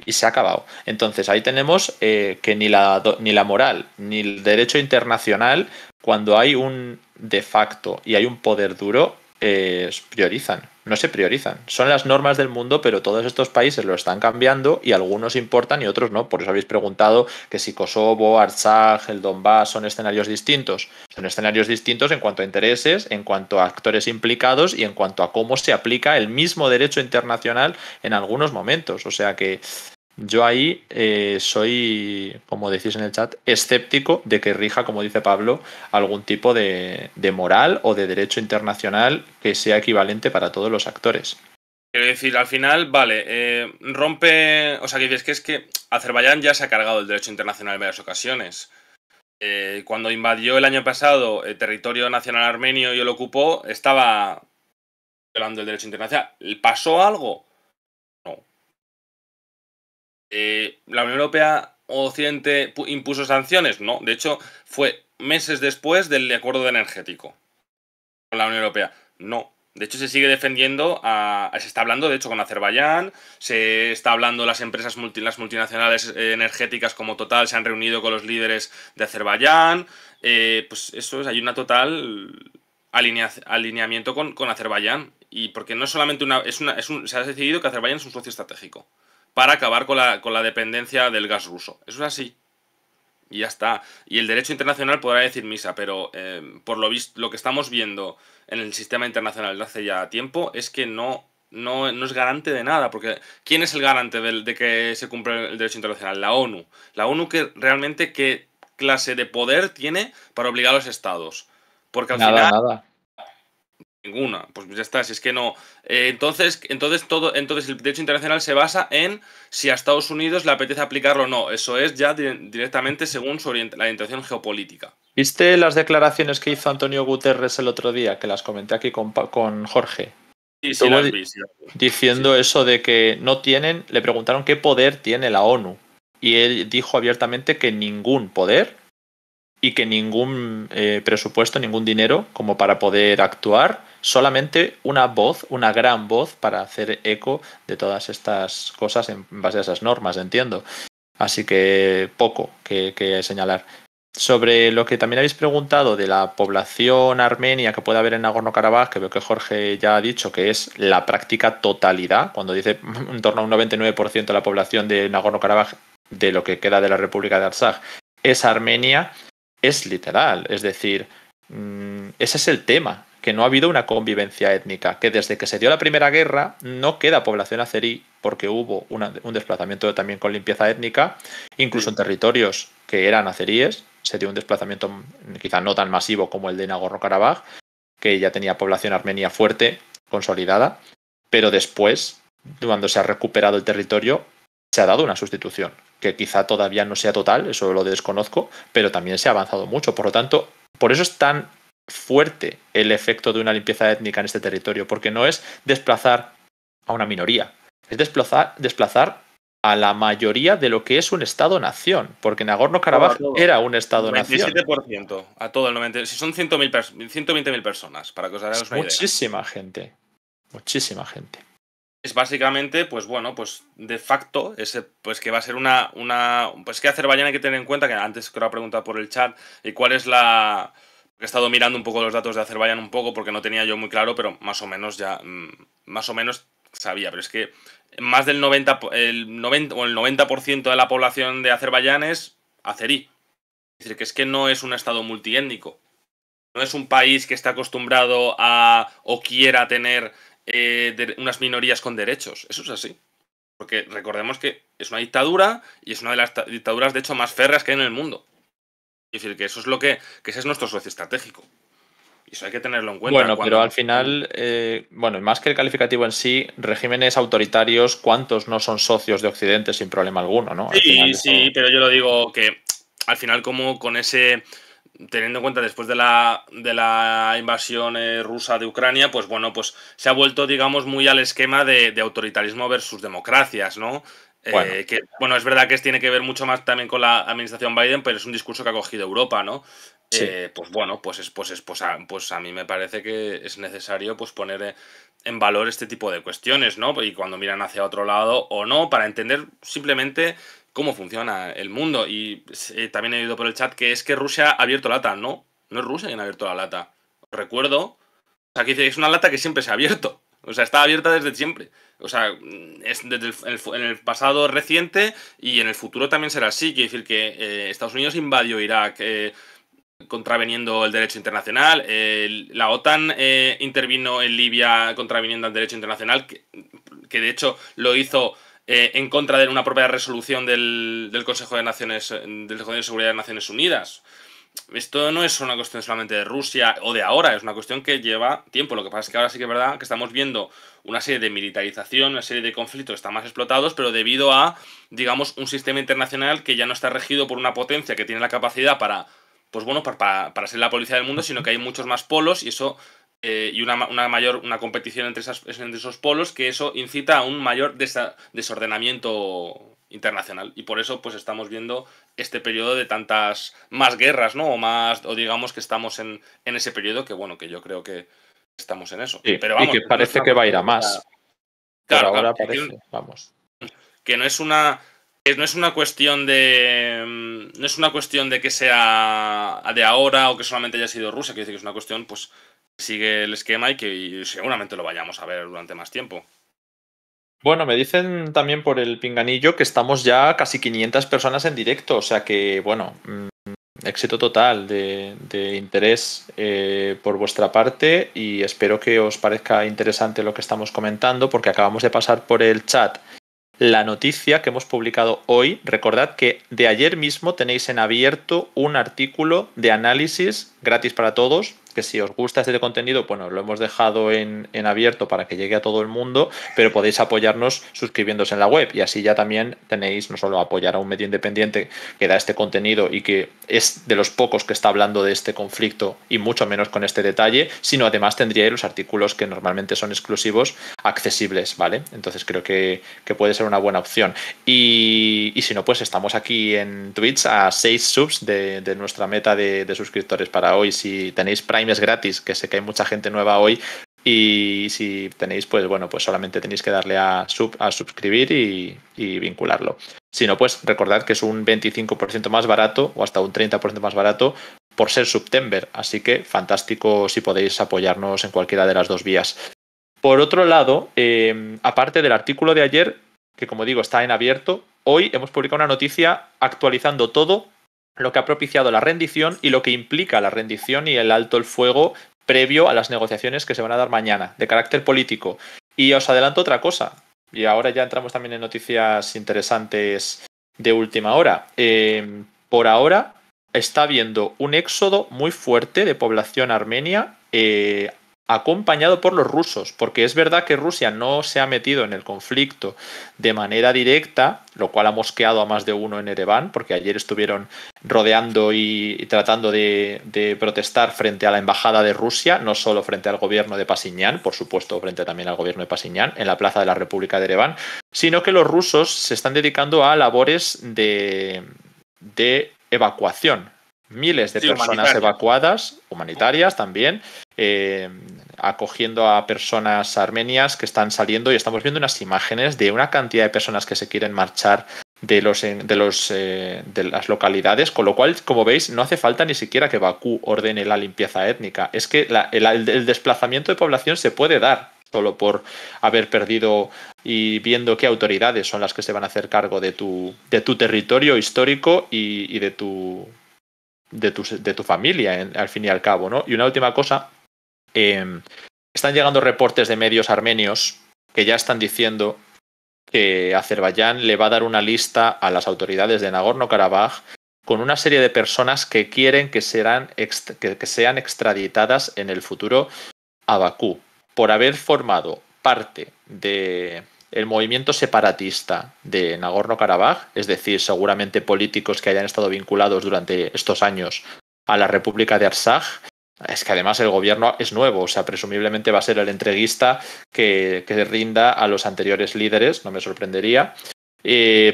Y se ha acabado. Entonces ahí tenemos que ni la moral ni el derecho internacional, cuando hay un de facto y hay un poder duro, priorizan. No se priorizan. Son las normas del mundo, pero todos estos países lo están cambiando y algunos importan y otros no. Por eso habéis preguntado que si Kosovo, Artsaj, el Donbass son escenarios distintos. Son escenarios distintos en cuanto a intereses, en cuanto a actores implicados y en cuanto a cómo se aplica el mismo derecho internacional en algunos momentos. O sea que yo ahí soy, como decís en el chat, escéptico de que rija, como dice Pablo, algún tipo de moral o de derecho internacional que sea equivalente para todos los actores. Quiero decir, al final, vale, rompe. O sea, que dices que es que Azerbaiyán ya se ha cargado el derecho internacional en varias ocasiones. Cuando invadió el año pasado el territorio nacional armenio y lo ocupó, estaba violando el derecho internacional. ¿Pasó algo? No. ¿La Unión Europea o Occidente impuso sanciones? No. De hecho, fue meses después del acuerdo energético con la Unión Europea. No. De hecho, se sigue defendiendo, se está hablando, de hecho, con Azerbaiyán, se está hablando las empresas, las multinacionales energéticas como Total, se han reunido con los líderes de Azerbaiyán, pues eso es, hay una total alineamiento con Azerbaiyán, y porque no es solamente se ha decidido que Azerbaiyán es un socio estratégico, para acabar con la dependencia del gas ruso. Eso es así. Y ya está. Y el derecho internacional podrá decir misa, pero por lo visto, lo que estamos viendo en el sistema internacional desde hace ya tiempo es que no es garante de nada. Porque ¿quién es el garante de que se cumpla el derecho internacional? La ONU. La ONU que realmente qué clase de poder tiene para obligar a los estados. Porque al Nada, final nada. ninguna, pues ya está, si es que no. Entonces el derecho internacional se basa en si a Estados Unidos le apetece aplicarlo o no. Eso es ya directamente según la orientación geopolítica. ¿Viste las declaraciones que hizo Antonio Guterres el otro día? Que las comenté aquí con Jorge. Sí, sí Estuvo las vi, sí las vi. diciendo eso de que no tienen, le preguntaron qué poder tiene la ONU. Y él dijo abiertamente que ningún poder y que ningún presupuesto, ningún dinero como para poder actuar, solamente una voz, una gran voz para hacer eco de todas estas cosas en base a esas normas, entiendo. Así que poco que señalar. Sobre lo que también habéis preguntado de la población armenia que puede haber en Nagorno-Karabaj, que veo que Jorge ya ha dicho que es la práctica totalidad, cuando dice en torno a un 99% de la población de Nagorno-Karabaj, de lo que queda de la República de Artsaj, es Armenia, es literal. Es decir, ese es el tema, que no ha habido una convivencia étnica, que desde que se dio la Primera Guerra no queda población azerí porque hubo un desplazamiento también con limpieza étnica, incluso en territorios que eran azeríes, se dio un desplazamiento quizá no tan masivo como el de Nagorno-Karabaj, que ya tenía población armenia fuerte, consolidada, pero después, cuando se ha recuperado el territorio, se ha dado una sustitución, que quizá todavía no sea total, eso lo desconozco, pero también se ha avanzado mucho. Por lo tanto, por eso es tan fuerte el efecto de una limpieza étnica en este territorio, porque no es desplazar a una minoría, es desplazar a la mayoría de lo que es un Estado-nación, porque Nagorno-Karabaj era un Estado-nación. 97%, a todo el 90%. Si son 120.000 personas, para que os hagáis una idea. Muchísima gente, muchísima gente. Es básicamente, pues bueno, pues de facto, pues que va a ser pues que Azerbaiyán hay que tener en cuenta, que antes creo que preguntado por el chat, y cuál es he estado mirando un poco los datos de Azerbaiyán un poco, porque no tenía yo muy claro, pero más o menos ya, más o menos sabía, pero es que más del 90 o el 90% de la población de Azerbaiyán es azerí. Es decir, que es que no es un estado multiétnico. No es un país que está acostumbrado a o quiera tener unas minorías con derechos. Eso es así. Porque recordemos que es una dictadura y es una de las dictaduras, de hecho, más férreas que hay en el mundo. Es decir, que eso es que ese es nuestro socio estratégico. Y eso hay que tenerlo en cuenta. Bueno, pero al final, bueno, más que el calificativo en sí, regímenes autoritarios, ¿cuántos no son socios de Occidente sin problema alguno, ¿no? Al final Sí, eso... sí, pero yo lo digo que al final como con ese, teniendo en cuenta después de la invasión rusa de Ucrania, pues bueno, pues se ha vuelto, digamos, muy al esquema de autoritarismo versus democracias, ¿no? Bueno, Que, bueno, es verdad que tiene que ver mucho más también con la administración Biden, pero es un discurso que ha cogido Europa, ¿no? sí. Pues bueno, pues a mí me parece que es necesario pues poner en valor este tipo de cuestiones, ¿no? Y cuando miran hacia otro lado o no, para entender simplemente cómo funciona el mundo. Y también he oído por el chat que es que Rusia ha abierto lata. No, no es Rusia quien ha abierto la lata. Os recuerdo, o sea, que dice, es una lata que siempre se ha abierto. O sea, está abierta desde siempre. O sea, es desde en el pasado reciente y en el futuro también será así. Quiere decir que Estados Unidos invadió Irak contraveniendo el derecho internacional. La OTAN intervino en Libia contraviniendo el derecho internacional, que de hecho lo hizo en contra de una propia resolución del Consejo de Naciones, del Consejo de Seguridad de Naciones Unidas. Esto no es una cuestión solamente de Rusia o de ahora, es una cuestión que lleva tiempo. Lo que pasa es que ahora sí que es verdad que estamos viendo una serie de militarización, una serie de conflictos que están más explotados, pero debido a, digamos, un sistema internacional que ya no está regido por una potencia que tiene la capacidad para, pues bueno, para ser la policía del mundo, sino que hay muchos más polos y eso y una competición entre esos polos, que eso incita a un mayor desordenamiento internacional. Y por eso pues estamos viendo este periodo de tantas más guerras, ¿no? O digamos que estamos en ese periodo que bueno, que yo creo que estamos en eso. Sí, Pero y vamos, que que no es parece una que va a ir a cuestión, o más. sea, Por claro, ahora claro, parece, vamos. que no es una cuestión de no es una cuestión de que sea de ahora o que solamente haya sido Rusia, quiere decir que es una cuestión pues que sigue el esquema y que seguramente lo vayamos a ver durante más tiempo. Bueno, me dicen también por el pinganillo que estamos ya casi 500 personas en directo, o sea que, bueno, éxito total de interés por vuestra parte y espero que os parezca interesante lo que estamos comentando porque acabamos de pasar por el chat la noticia que hemos publicado hoy. Recordad que de ayer mismo tenéis en abierto un artículo de análisis gratis para todos, que si os gusta este contenido, bueno, lo hemos dejado en abierto para que llegue a todo el mundo, pero podéis apoyarnos suscribiéndose en la web y así ya también tenéis no solo apoyar a un medio independiente que da este contenido y que es de los pocos que está hablando de este conflicto y mucho menos con este detalle, sino además tendríais los artículos que normalmente son exclusivos accesibles, ¿vale? Entonces creo que puede ser una buena opción. Y si no, pues estamos aquí en Twitch a 6 subs de nuestra meta de suscriptores para hoy. Si tenéis Primes gratis, que sé que hay mucha gente nueva hoy, y si tenéis, pues bueno, pues solamente tenéis que darle a suscribir y vincularlo. Si no, pues recordad que es un 25% más barato o hasta un 30% más barato por ser September. Así que fantástico si podéis apoyarnos en cualquiera de las dos vías. Por otro lado, aparte del artículo de ayer, que como digo está en abierto, hoy hemos publicado una noticia actualizando todo lo que ha propiciado la rendición y lo que implica la rendición y el alto el fuego previo a las negociaciones que se van a dar mañana, de carácter político. Y os adelanto otra cosa, y ahora ya entramos también en noticias interesantes de última hora. Por ahora está habiendo un éxodo muy fuerte de población armenia acompañado por los rusos, porque es verdad que Rusia no se ha metido en el conflicto de manera directa, lo cual ha mosqueado a más de uno en Ereván, porque ayer estuvieron rodeando y tratando de protestar frente a la embajada de Rusia, no solo frente al gobierno de Pasiñán, por supuesto frente también al gobierno de Pasiñán, en la plaza de la República de Ereván, sino que los rusos se están dedicando a labores de evacuación. Miles de personas evacuadas, humanitarias también, acogiendo a personas armenias que están saliendo y estamos viendo unas imágenes de una cantidad de personas que se quieren marchar de las localidades, con lo cual, como veis, no hace falta ni siquiera que Bakú ordene la limpieza étnica. Es que el desplazamiento de población se puede dar solo por haber perdido y viendo qué autoridades son las que se van a hacer cargo de tu territorio histórico y de tu familia, al fin y al cabo, ¿no? Y una última cosa, están llegando reportes de medios armenios que ya están diciendo que Azerbaiyán le va a dar una lista a las autoridades de Nagorno-Karabaj con una serie de personas que quieren que sean extraditadas en el futuro a Bakú por haber formado parte del movimiento separatista de Nagorno-Karabaj, es decir, seguramente políticos que hayan estado vinculados durante estos años a la República de Artsaj. Es que además el gobierno es nuevo, o sea, presumiblemente va a ser el entreguista que rinda a los anteriores líderes, no me sorprendería,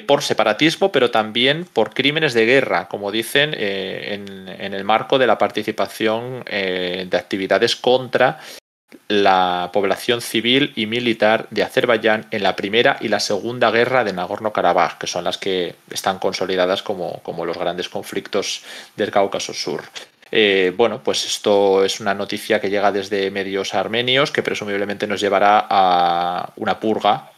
por separatismo, pero también por crímenes de guerra, como dicen, en el marco de la participación de actividades contra la población civil y militar de Azerbaiyán en la primera y la segunda guerra de Nagorno-Karabaj, que son las que están consolidadas como los grandes conflictos del Cáucaso Sur. Bueno, pues esto es una noticia que llega desde medios armenios que presumiblemente nos llevará a una purga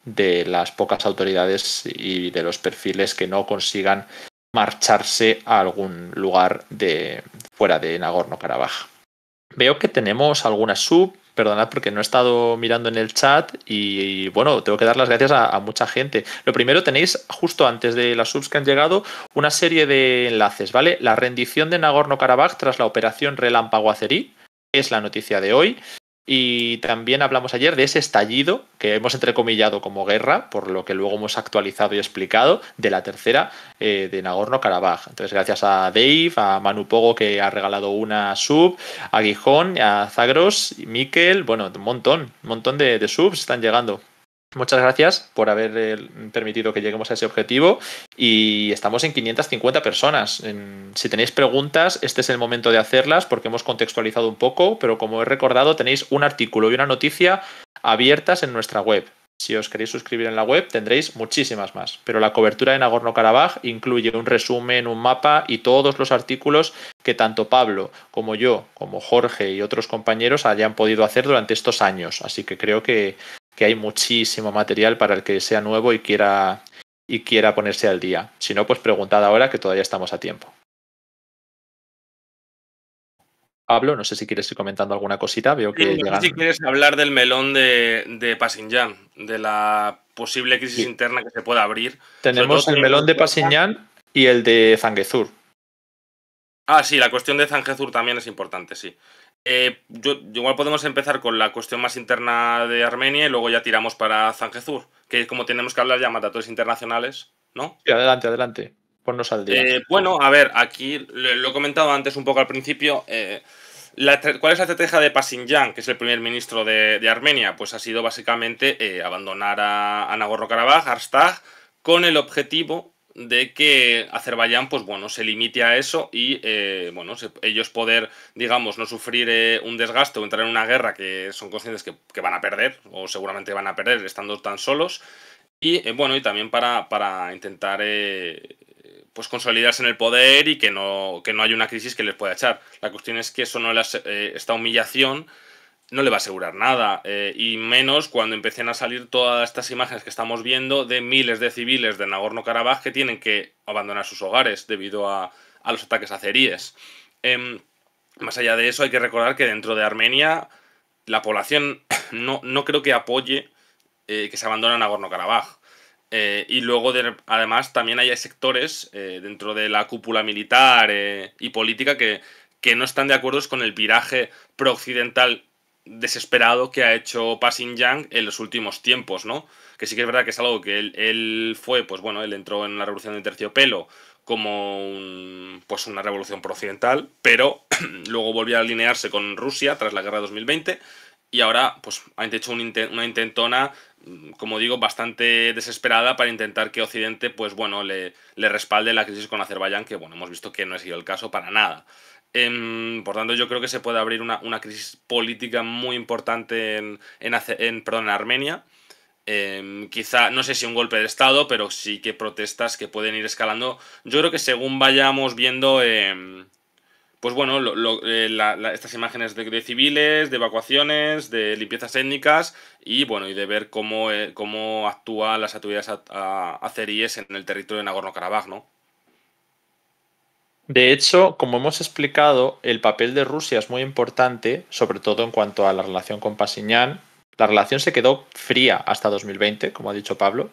de las pocas autoridades y de los perfiles que no consigan marcharse a algún lugar fuera de Nagorno-Karabaj. Veo que tenemos alguna sub, perdonad porque no he estado mirando en el chat y bueno, tengo que dar las gracias a mucha gente. Lo primero, tenéis justo antes de las subs que han llegado una serie de enlaces, ¿vale? La rendición de Nagorno-Karabaj tras la operación Relámpago Azerí es la noticia de hoy. Y también hablamos ayer de ese estallido que hemos entrecomillado como guerra, por lo que luego hemos actualizado y explicado, de la tercera de Nagorno-Karabaj. Entonces, gracias a Dave, a Manu Pogo, que ha regalado una sub, a Gijón, a Zagros, Miquel, bueno, un montón de subs están llegando. Muchas gracias por haber permitido que lleguemos a ese objetivo y estamos en 550 personas. Si tenéis preguntas, este es el momento de hacerlas porque hemos contextualizado un poco, pero como he recordado, tenéis un artículo y una noticia abiertas en nuestra web. Si os queréis suscribir en la web, tendréis muchísimas más. Pero la cobertura de Nagorno-Karabaj incluye un resumen, un mapa y todos los artículos que tanto Pablo como yo, como Jorge y otros compañeros hayan podido hacer durante estos años. Así que creo que hay muchísimo material para el que sea nuevo y quiera ponerse al día. Si no, pues preguntad ahora que todavía estamos a tiempo. Pablo, no sé si quieres ir comentando alguna cosita. Veo que no sé si quieres hablar del melón de Pashinyan, de la posible crisis interna que se pueda abrir. Tenemos el melón de Pashinyan y el de Zangezur. Ah, sí, la cuestión de Zangezur también es importante, sí. Igual podemos empezar con la cuestión más interna de Armenia y luego ya tiramos para Zangezur, que como tenemos que hablar ya mandatos internacionales, ¿no? Sí, adelante. Ponnos al día. Bueno, a ver, aquí lo he comentado antes un poco al principio. ¿Cuál es la estrategia de Pashinyan, que es el primer ministro de Armenia? Pues ha sido básicamente abandonar a Nagorno-Karabaj, Artsaj, con el objetivo de que Azerbaiyán, pues bueno, se limite a eso y bueno, ellos poder, digamos, no sufrir un desgaste o entrar en una guerra que son conscientes que van a perder, o seguramente van a perder estando tan solos. Y bueno, y también para intentar pues consolidarse en el poder y que no haya una crisis que les pueda echar. La cuestión es que eso esta humillación no le va a asegurar nada, y menos cuando empiecen a salir todas estas imágenes que estamos viendo de miles de civiles de Nagorno-Karabaj que tienen que abandonar sus hogares debido a los ataques azeríes. Más allá de eso, hay que recordar que dentro de Armenia la población no creo que apoye que se abandone Nagorno-Karabaj. Y luego, además, también hay sectores dentro de la cúpula militar y política que no están de acuerdo con el viraje pro-occidental desesperado que ha hecho Pashinyan en los últimos tiempos, ¿no? Que sí que es verdad que es algo que él fue, pues bueno, él entró en la revolución de terciopelo como pues una revolución pro-occidental, pero luego volvió a alinearse con Rusia tras la guerra de 2020 y ahora pues han hecho una intentona, como digo, bastante desesperada para intentar que Occidente, pues bueno, le respalde la crisis con Azerbaiyán, que bueno, hemos visto que no ha sido el caso para nada. Por tanto, yo creo que se puede abrir una crisis política muy importante en Armenia. Quizá, no sé si un golpe de Estado, pero sí que protestas que pueden ir escalando. Yo creo que según vayamos viendo, pues bueno, estas imágenes de civiles, de evacuaciones, de limpiezas étnicas y bueno, y de ver cómo actúan las autoridades azeríes en el territorio de Nagorno-Karabaj, ¿no? De hecho, como hemos explicado, el papel de Rusia es muy importante, sobre todo en cuanto a la relación con Pashinyan. La relación se quedó fría hasta 2020, como ha dicho Pablo,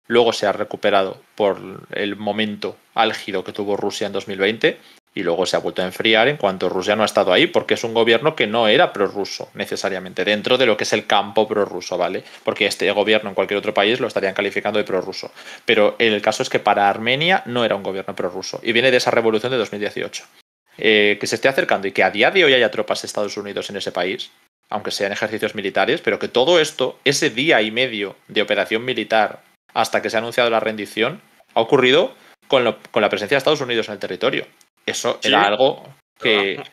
luego se ha recuperado por el momento álgido que tuvo Rusia en 2020 y luego se ha vuelto a enfriar en cuanto Rusia no ha estado ahí, porque es un gobierno que no era prorruso necesariamente, dentro de lo que es el campo prorruso, ¿vale? Porque este gobierno en cualquier otro país lo estarían calificando de prorruso. Pero el caso es que para Armenia no era un gobierno prorruso y viene de esa revolución de 2018. Que se esté acercando y que a día de hoy haya tropas de Estados Unidos en ese país, aunque sean ejercicios militares, pero que todo esto, ese día y medio de operación militar hasta que se ha anunciado la rendición, ha ocurrido con la presencia de Estados Unidos en el territorio. Eso Sí, era algo ¿verdad?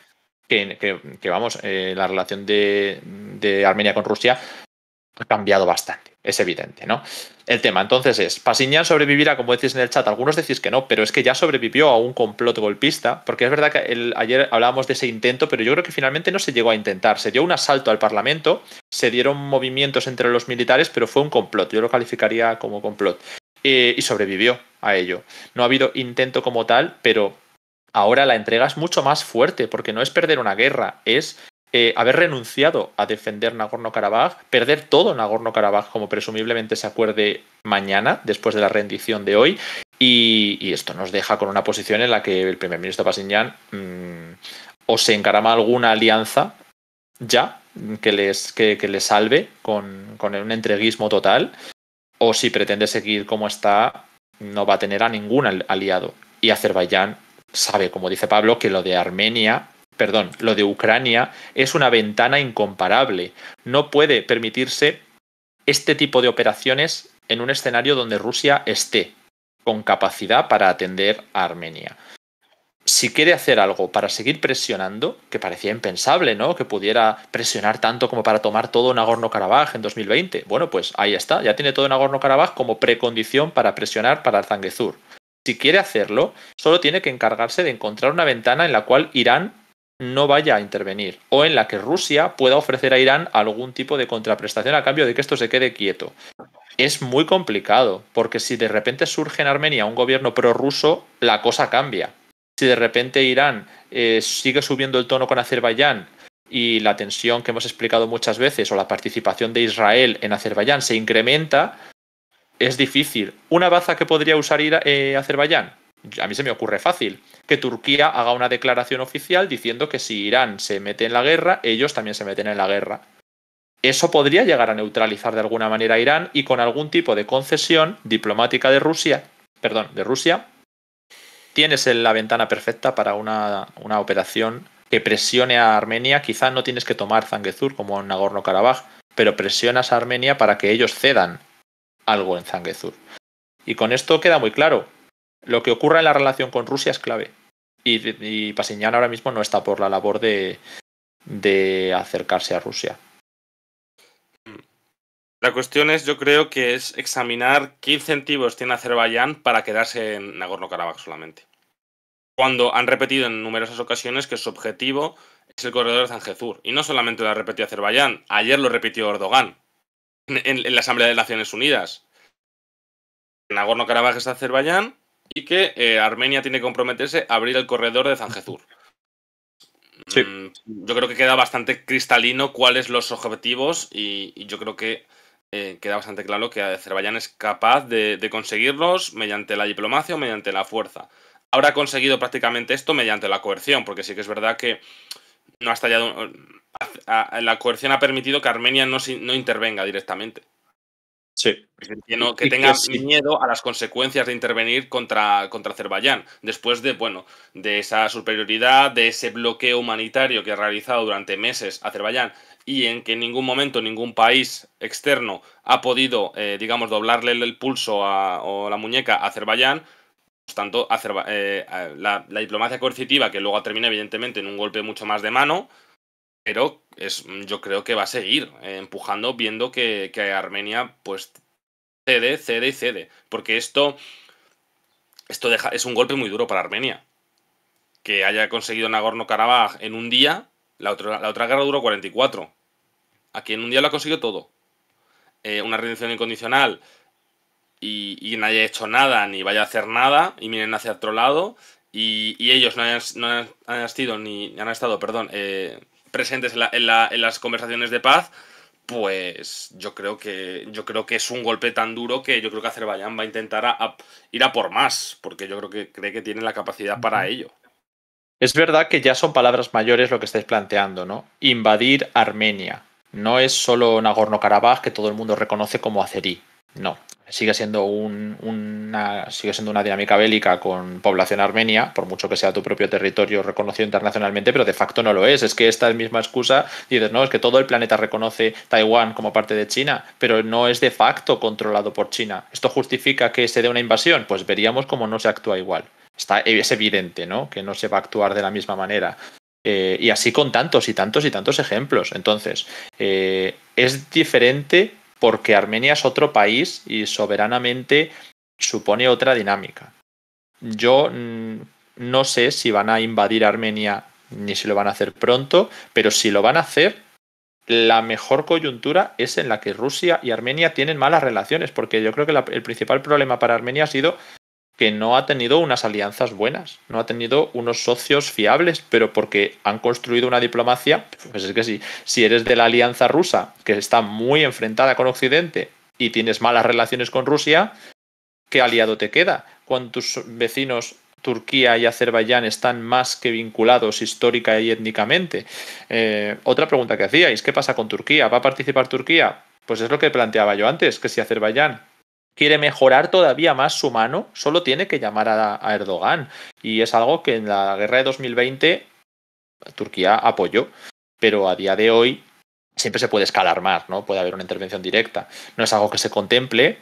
que vamos, la relación de Armenia con Rusia ha cambiado bastante, es evidente, ¿no? El tema entonces es, ¿Pashinyan sobrevivirá, como decís en el chat? Algunos decís que no, pero es que ya sobrevivió a un complot golpista, porque es verdad que ayer hablábamos de ese intento, pero yo creo que finalmente no se llegó a intentar. Se dio un asalto al Parlamento, se dieron movimientos entre los militares, pero fue un complot, yo lo calificaría como complot. Y sobrevivió a ello. No ha habido intento como tal, pero ahora la entrega es mucho más fuerte, porque no es perder una guerra, es haber renunciado a defender Nagorno-Karabaj, perder todo Nagorno-Karabaj como presumiblemente se acuerde mañana, después de la rendición de hoy, y esto nos deja con una posición en la que el primer ministro Pashinyan o se encarama alguna alianza ya que les salve con un entreguismo total, o si pretende seguir como está, no va a tener a ningún aliado. Y Azerbaiyán sabe, como dice Pablo, que lo de Ucrania es una ventana incomparable. No puede permitirse este tipo de operaciones en un escenario donde Rusia esté con capacidad para atender a Armenia. Si quiere hacer algo para seguir presionando, que parecía impensable, ¿no? Que pudiera presionar tanto como para tomar todo Nagorno-Karabaj en 2020. Bueno, pues ahí está, ya tiene todo Nagorno-Karabaj como precondición para presionar para Zangezur. Si quiere hacerlo, solo tiene que encargarse de encontrar una ventana en la cual Irán no vaya a intervenir o en la que Rusia pueda ofrecer a Irán algún tipo de contraprestación a cambio de que esto se quede quieto. Es muy complicado, porque si de repente surge en Armenia un gobierno prorruso, la cosa cambia. Si de repente Irán sigue subiendo el tono con Azerbaiyán y la tensión que hemos explicado muchas veces o la participación de Israel en Azerbaiyán se incrementa, es difícil. ¿Una baza que podría usar Azerbaiyán? A mí se me ocurre fácil. Que Turquía haga una declaración oficial diciendo que si Irán se mete en la guerra, ellos también se meten en la guerra. Eso podría llegar a neutralizar de alguna manera a Irán y con algún tipo de concesión diplomática de Rusia, tienes la ventana perfecta para una operación que presione a Armenia. Quizá no tienes que tomar Zangezur como en Nagorno-Karabaj, pero presionas a Armenia para que ellos cedan algo en Zangezur. Y con esto queda muy claro. Lo que ocurra en la relación con Rusia es clave. Y Pashinyan ahora mismo no está por la labor de acercarse a Rusia. La cuestión es, yo creo que es examinar qué incentivos tiene Azerbaiyán para quedarse en Nagorno-Karabaj solamente. Cuando han repetido en numerosas ocasiones que su objetivo es el corredor de Zangezur. Y no solamente lo ha repetido Azerbaiyán, ayer lo repitió Erdogan en la Asamblea de Naciones Unidas. Nagorno-Karabaj es Azerbaiyán y que Armenia tiene que comprometerse a abrir el corredor de Zangezur. Sí. Yo creo que queda bastante cristalino cuáles los objetivos y yo creo que queda bastante claro que Azerbaiyán es capaz de conseguirlos mediante la diplomacia o mediante la fuerza. Ahora ha conseguido prácticamente esto mediante la coerción, porque sí que es verdad que no ha estallado. La coerción ha permitido que Armenia no intervenga directamente. Sí. Que tenga miedo a las consecuencias de intervenir contra Azerbaiyán, después de esa superioridad, de ese bloqueo humanitario que ha realizado durante meses Azerbaiyán y en que en ningún momento ningún país externo ha podido, doblarle el pulso o la muñeca a Azerbaiyán. Por tanto, la diplomacia coercitiva, que luego termina evidentemente en un golpe mucho más de mano, pero yo creo que va a seguir empujando, viendo que Armenia pues cede y cede. Porque esto es un golpe muy duro para Armenia. Que haya conseguido Nagorno-Karabaj en un día, la otra guerra duró 44. Aquí en un día lo ha conseguido todo. Una rendición incondicional y nadie ha hecho nada ni vaya a hacer nada y miren hacia otro lado y ellos no han estado presentes en las conversaciones de paz, pues yo creo que es un golpe tan duro que yo creo que Azerbaiyán va a intentar ir a por más, porque yo creo que cree que tiene la capacidad para ello. Es verdad que ya son palabras mayores lo que estáis planteando, ¿no? Invadir Armenia. No es solo Nagorno-Karabaj que todo el mundo reconoce como azerí. No. Sigue siendo sigue siendo una dinámica bélica con población armenia, por mucho que sea tu propio territorio reconocido internacionalmente, pero de facto no lo es. Es que esta misma excusa, dices, no, es que todo el planeta reconoce Taiwán como parte de China, pero no es de facto controlado por China. ¿Esto justifica que se dé una invasión? Pues veríamos cómo no se actúa igual. Es evidente, ¿no?, que no se va a actuar de la misma manera. Y así con tantos y tantos y tantos ejemplos. Entonces, es diferente porque Armenia es otro país y soberanamente supone otra dinámica. Yo no sé si van a invadir Armenia ni si lo van a hacer pronto, pero si lo van a hacer, la mejor coyuntura es en la que Rusia y Armenia tienen malas relaciones, porque yo creo que el principal problema para Armenia ha sido que no ha tenido unas alianzas buenas, no ha tenido unos socios fiables, pero porque han construido una diplomacia, pues es que si eres de la alianza rusa, que está muy enfrentada con Occidente, y tienes malas relaciones con Rusia, ¿qué aliado te queda? Cuando tus vecinos Turquía y Azerbaiyán están más que vinculados histórica y étnicamente. Otra pregunta que hacíais, ¿qué pasa con Turquía? ¿Va a participar Turquía? Pues es lo que planteaba yo antes, que si Azerbaiyán quiere mejorar todavía más su mano, solo tiene que llamar a Erdogan. Y es algo que en la guerra de 2020 Turquía apoyó, pero a día de hoy siempre se puede escalar más, ¿no? Puede haber una intervención directa. No es algo que se contemple.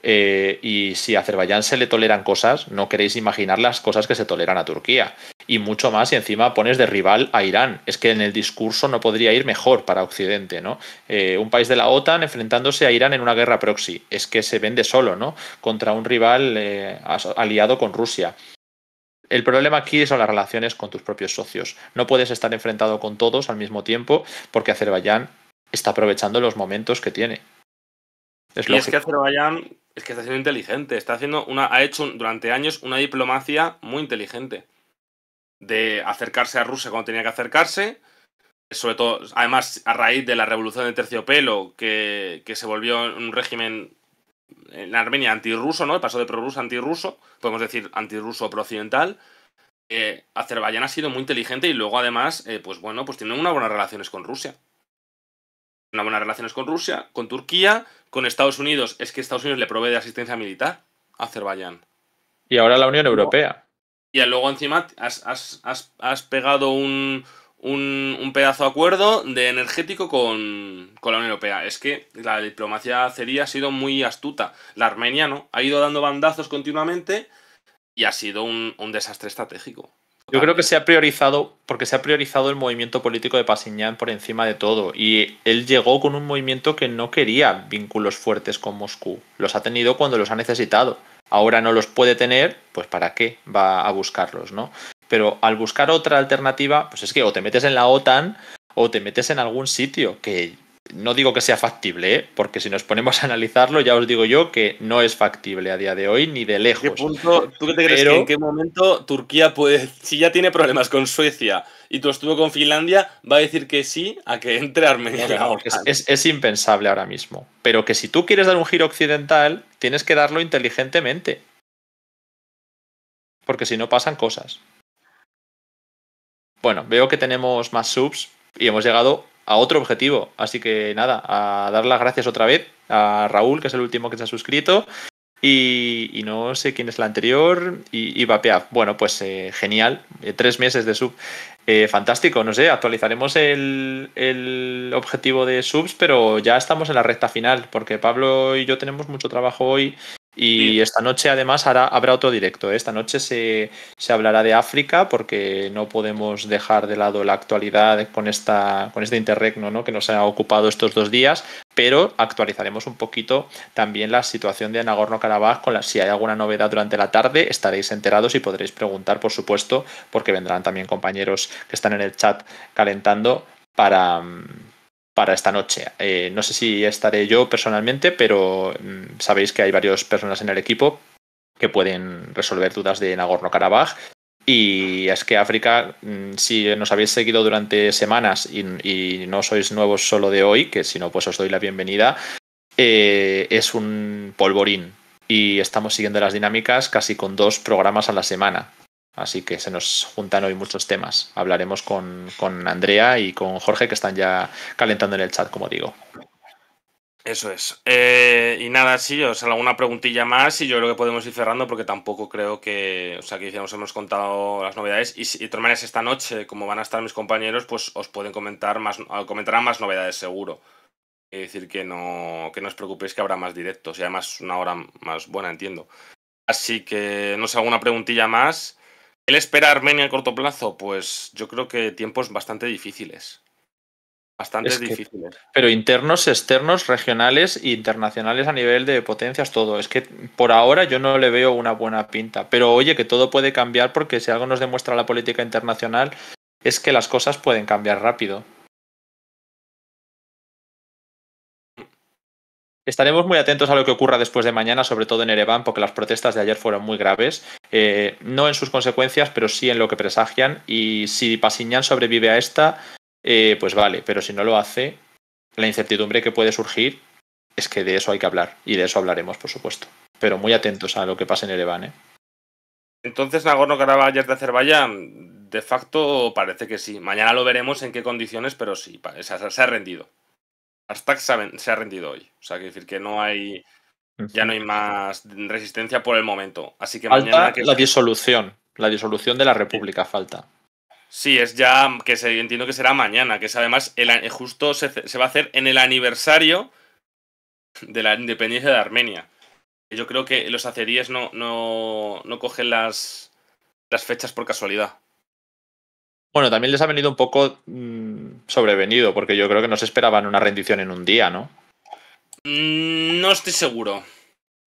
Y si a Azerbaiyán se le toleran cosas, no queréis imaginar las cosas que se toleran a Turquía. Y mucho más si encima pones de rival a Irán. Es que en el discurso no podría ir mejor para Occidente, ¿no? Un país de la OTAN enfrentándose a Irán en una guerra proxy. Es que se vende solo, ¿no? Contra un rival aliado con Rusia. El problema aquí son las relaciones con tus propios socios. No puedes estar enfrentado con todos al mismo tiempo porque Azerbaiyán está aprovechando los momentos que tiene. Es lógico. Es que Azerbaiyán está siendo inteligente, ha hecho durante años una diplomacia muy inteligente. De acercarse a Rusia cuando tenía que acercarse, sobre todo, además, a raíz de la revolución de Terciopelo, que se volvió un régimen en Armenia antirruso, ¿no? Pasó de prorruso a antirruso, podemos decir antirruso o prooccidental. Azerbaiyán ha sido muy inteligente y luego además, pues tiene unas buenas relaciones con Rusia. Unas buenas relaciones con Rusia, con Turquía, con Estados Unidos. Es que Estados Unidos le provee de asistencia militar a Azerbaiyán. Y ahora la Unión Europea. Y luego encima has pegado un pedazo de acuerdo de energético con la Unión Europea. Es que la diplomacia azerí ha sido muy astuta. La armenia no, ha ido dando bandazos continuamente y ha sido un desastre estratégico. Yo creo que se ha priorizado, porque se ha priorizado el movimiento político de Pasiñán por encima de todo. Y él llegó con un movimiento que no quería vínculos fuertes con Moscú. Los ha tenido cuando los ha necesitado. Ahora no los puede tener, pues ¿para qué va a buscarlos, no? Pero al buscar otra alternativa, pues es que o te metes en la OTAN o te metes en algún sitio que no digo que sea factible, porque si nos ponemos a analizarlo, ya os digo yo que no es factible a día de hoy ni de lejos. ¿Qué punto, ¿tú qué te crees que en qué momento Turquía puede, si ya tiene problemas con Suecia y tú estuvo con Finlandia, va a decir que sí a que entre Armenia? No, es impensable ahora mismo. Pero que si tú quieres dar un giro occidental, tienes que darlo inteligentemente. Porque si no pasan cosas. Bueno, veo que tenemos más subs y hemos llegado a otro objetivo. Así que nada, a dar las gracias otra vez a Raúl, que es el último que se ha suscrito. Y no sé quién es la anterior. Y Vapeaf. Bueno, pues genial. 3 meses de sub. Fantástico, no sé, actualizaremos el objetivo de subs, pero ya estamos en la recta final, porque Pablo y yo tenemos mucho trabajo hoy. Y sí, esta noche además habrá otro directo. Esta noche se hablará de África porque no podemos dejar de lado la actualidad con este interregno, ¿no?, que nos ha ocupado estos 2 días, pero actualizaremos un poquito también la situación de Nagorno-Karabaj. Si hay alguna novedad durante la tarde estaréis enterados y podréis preguntar, por supuesto, porque vendrán también compañeros que están en el chat calentando para esta noche. No sé si estaré yo personalmente, pero sabéis que hay varias personas en el equipo que pueden resolver dudas de Nagorno-Karabaj Y es que África, si nos habéis seguido durante semanas y no sois nuevos solo de hoy, que si no, pues os doy la bienvenida, es un polvorín. Y estamos siguiendo las dinámicas casi con 2 programas a la semana. Así que se nos juntan hoy muchos temas. Hablaremos con Andrea y con Jorge, que están ya calentando en el chat, como digo. Eso es. Y nada, sí, o sea, alguna preguntilla más y yo creo que podemos ir cerrando porque tampoco creo que, o sea, que ya nos hemos contado las novedades y de todas maneras esta noche, como van a estar mis compañeros, pues os pueden comentarán más novedades seguro. Es decir, que no os preocupéis que habrá más directos y además una hora más buena, entiendo. Así que, no sé, alguna preguntilla más. ¿Él espera a Armenia a corto plazo? Pues yo creo que tiempos bastante difíciles. Bastante difíciles. Pero internos, externos, regionales e internacionales a nivel de potencias, todo. Es que por ahora yo no le veo una buena pinta. Pero oye, que todo puede cambiar porque si algo nos demuestra la política internacional es que las cosas pueden cambiar rápido. Estaremos muy atentos a lo que ocurra después de mañana, sobre todo en Ereván, porque las protestas de ayer fueron muy graves. No en sus consecuencias, pero sí en lo que presagian. Y si Pasiñán sobrevive a esta, pues vale. Pero si no lo hace, la incertidumbre que puede surgir es que de eso hay que hablar. Y de eso hablaremos, por supuesto. Pero muy atentos a lo que pase en Ereván, ¿eh? Entonces, Nagorno-Karabaj ya es de Azerbaiyán. De facto, parece que sí. Mañana lo veremos en qué condiciones, pero sí, se ha rendido. Arstak se ha rendido hoy. O sea, quiere decir que ya no hay más resistencia por el momento. Así que mañana falta la disolución de la República, falta. Sí, es ya que entiendo que será mañana, que es además justo se va a hacer en el aniversario de la independencia de Armenia. Yo creo que los azeríes no cogen las fechas por casualidad. Bueno, también les ha venido un poco sobrevenido, porque yo creo que no se esperaban una rendición en un día, ¿no? No estoy seguro.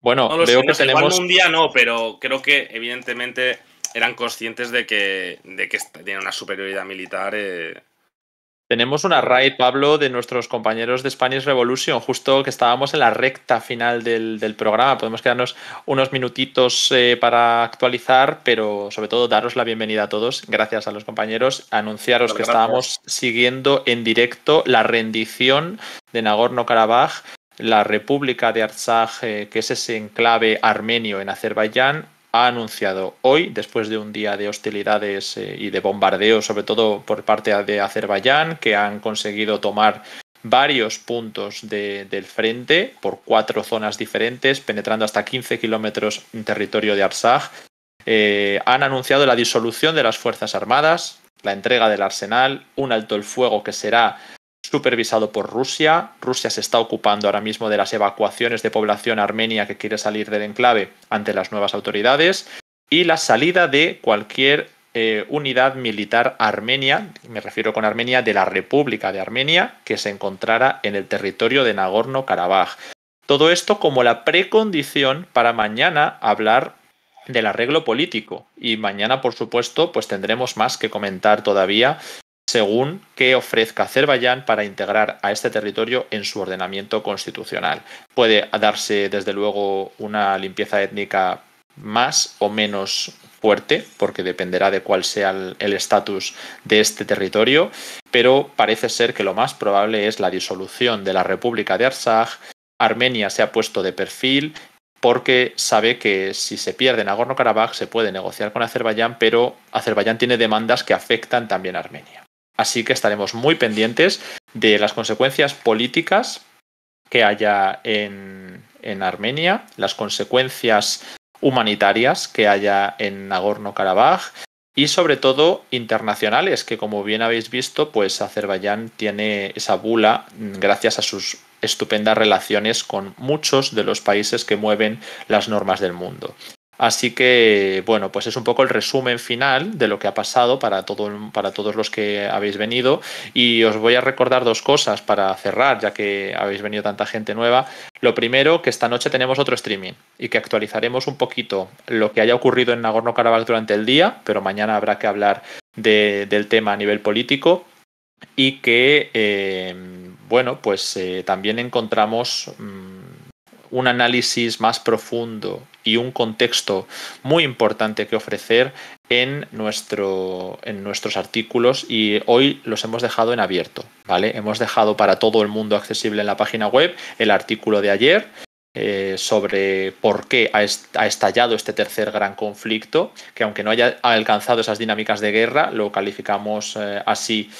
Bueno, no lo veo sé, que no sé, igual tenemos... no un día no, pero creo que evidentemente eran conscientes de que tenían una superioridad militar. Tenemos una raid, Pablo, de nuestros compañeros de Spanish Revolution, justo que estábamos en la recta final del programa. Podemos quedarnos unos minutitos para actualizar, pero sobre todo daros la bienvenida a todos. Gracias a los compañeros. Anunciaros que estábamos siguiendo en directo la rendición de Nagorno-Karabaj, la República de Artsaj, que es ese enclave armenio en Azerbaiyán. Ha anunciado hoy, después de un día de hostilidades y de bombardeo, sobre todo por parte de Azerbaiyán, que han conseguido tomar varios puntos del frente por 4 zonas diferentes, penetrando hasta 15 kilómetros en territorio de Artsaj. Han anunciado la disolución de las Fuerzas Armadas, la entrega del arsenal, un alto el fuego que será supervisado por Rusia. Rusia se está ocupando ahora mismo de las evacuaciones de población armenia que quiere salir del enclave ante las nuevas autoridades y la salida de cualquier unidad militar armenia, me refiero con Armenia, de la República de Armenia, que se encontrara en el territorio de Nagorno-Karabaj. Todo esto como la precondición para mañana hablar del arreglo político. Y mañana, por supuesto, pues tendremos más que comentar todavía según que ofrezca Azerbaiyán para integrar a este territorio en su ordenamiento constitucional. Puede darse, desde luego, una limpieza étnica más o menos fuerte, porque dependerá de cuál sea el estatus de este territorio, pero parece ser que lo más probable es la disolución de la República de Artsaj. Armenia se ha puesto de perfil porque sabe que si se pierde Nagorno-Karabaj se puede negociar con Azerbaiyán, pero Azerbaiyán tiene demandas que afectan también a Armenia. Así que estaremos muy pendientes de las consecuencias políticas que haya en Armenia, las consecuencias humanitarias que haya en Nagorno-Karabaj y sobre todo internacionales, que como bien habéis visto, pues Azerbaiyán tiene esa bula gracias a sus estupendas relaciones con muchos de los países que mueven las normas del mundo. Así que, bueno, pues es un poco el resumen final de lo que ha pasado para todos los que habéis venido. Y os voy a recordar 2 cosas para cerrar, ya que habéis venido tanta gente nueva. Lo primero, que esta noche tenemos otro streaming y que actualizaremos un poquito lo que haya ocurrido en Nagorno-Karabaj durante el día, pero mañana habrá que hablar del tema a nivel político. Y que, bueno, pues también encontramos un análisis más profundo y un contexto muy importante que ofrecer en nuestros artículos y hoy los hemos dejado en abierto, ¿vale? Hemos dejado para todo el mundo accesible en la página web el artículo de ayer sobre por qué ha estallado este tercer gran conflicto, que aunque no haya alcanzado esas dinámicas de guerra, lo calificamos así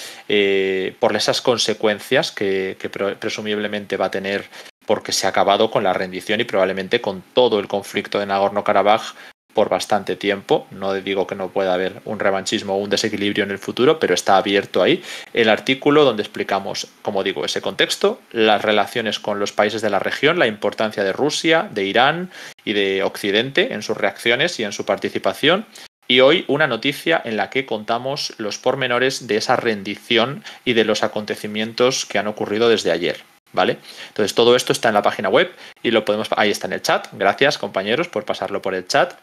por esas consecuencias que presumiblemente va a tener, porque se ha acabado con la rendición y probablemente con todo el conflicto de Nagorno-Karabaj por bastante tiempo. No digo que no pueda haber un revanchismo o un desequilibrio en el futuro, pero está abierto ahí el artículo donde explicamos, como digo, ese contexto, las relaciones con los países de la región, la importancia de Rusia, de Irán y de Occidente en sus reacciones y en su participación. Y hoy una noticia en la que contamos los pormenores de esa rendición y de los acontecimientos que han ocurrido desde ayer. ¿Vale? Entonces todo esto está en la página web y lo podemos, ahí está en el chat. Gracias, compañeros, por pasarlo por el chat.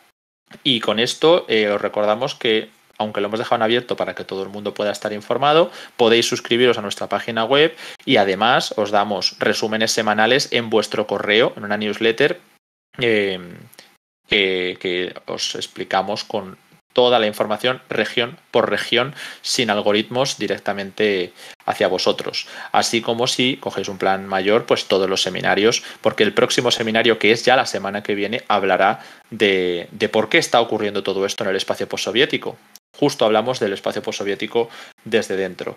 Y con esto os recordamos que, aunque lo hemos dejado en abierto para que todo el mundo pueda estar informado, podéis suscribiros a nuestra página web y además os damos resúmenes semanales en vuestro correo, en una newsletter que os explicamos con toda la información región por región sin algoritmos directamente hacia vosotros, así como si cogéis un plan mayor, pues todos los seminarios, porque el próximo seminario, que es ya la semana que viene, hablará de por qué está ocurriendo todo esto en el espacio postsoviético. Justo hablamos del espacio postsoviético desde dentro.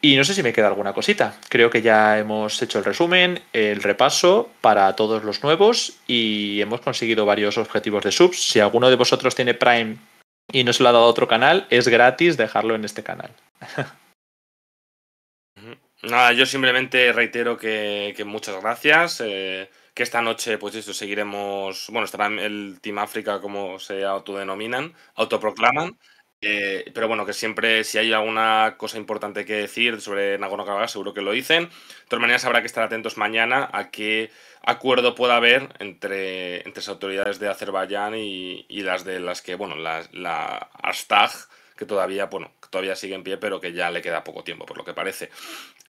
Y no sé si me queda alguna cosita. Creo que ya hemos hecho el resumen, el repaso para todos los nuevos y hemos conseguido varios objetivos de subs. Si alguno de vosotros tiene Prime y no se lo ha dado a otro canal, es gratis dejarlo en este canal. Nada, yo simplemente reitero que muchas gracias. Que esta noche, pues eso, seguiremos. Bueno, estará el Team África, como se autoproclaman. Pero bueno, que siempre, si hay alguna cosa importante que decir sobre Nagorno-Karabaj, seguro que lo dicen. De todas maneras, habrá que estar atentos mañana a qué acuerdo pueda haber entre las autoridades de Azerbaiyán y las de las que, bueno, la Astag, que todavía sigue en pie, pero que ya le queda poco tiempo, por lo que parece.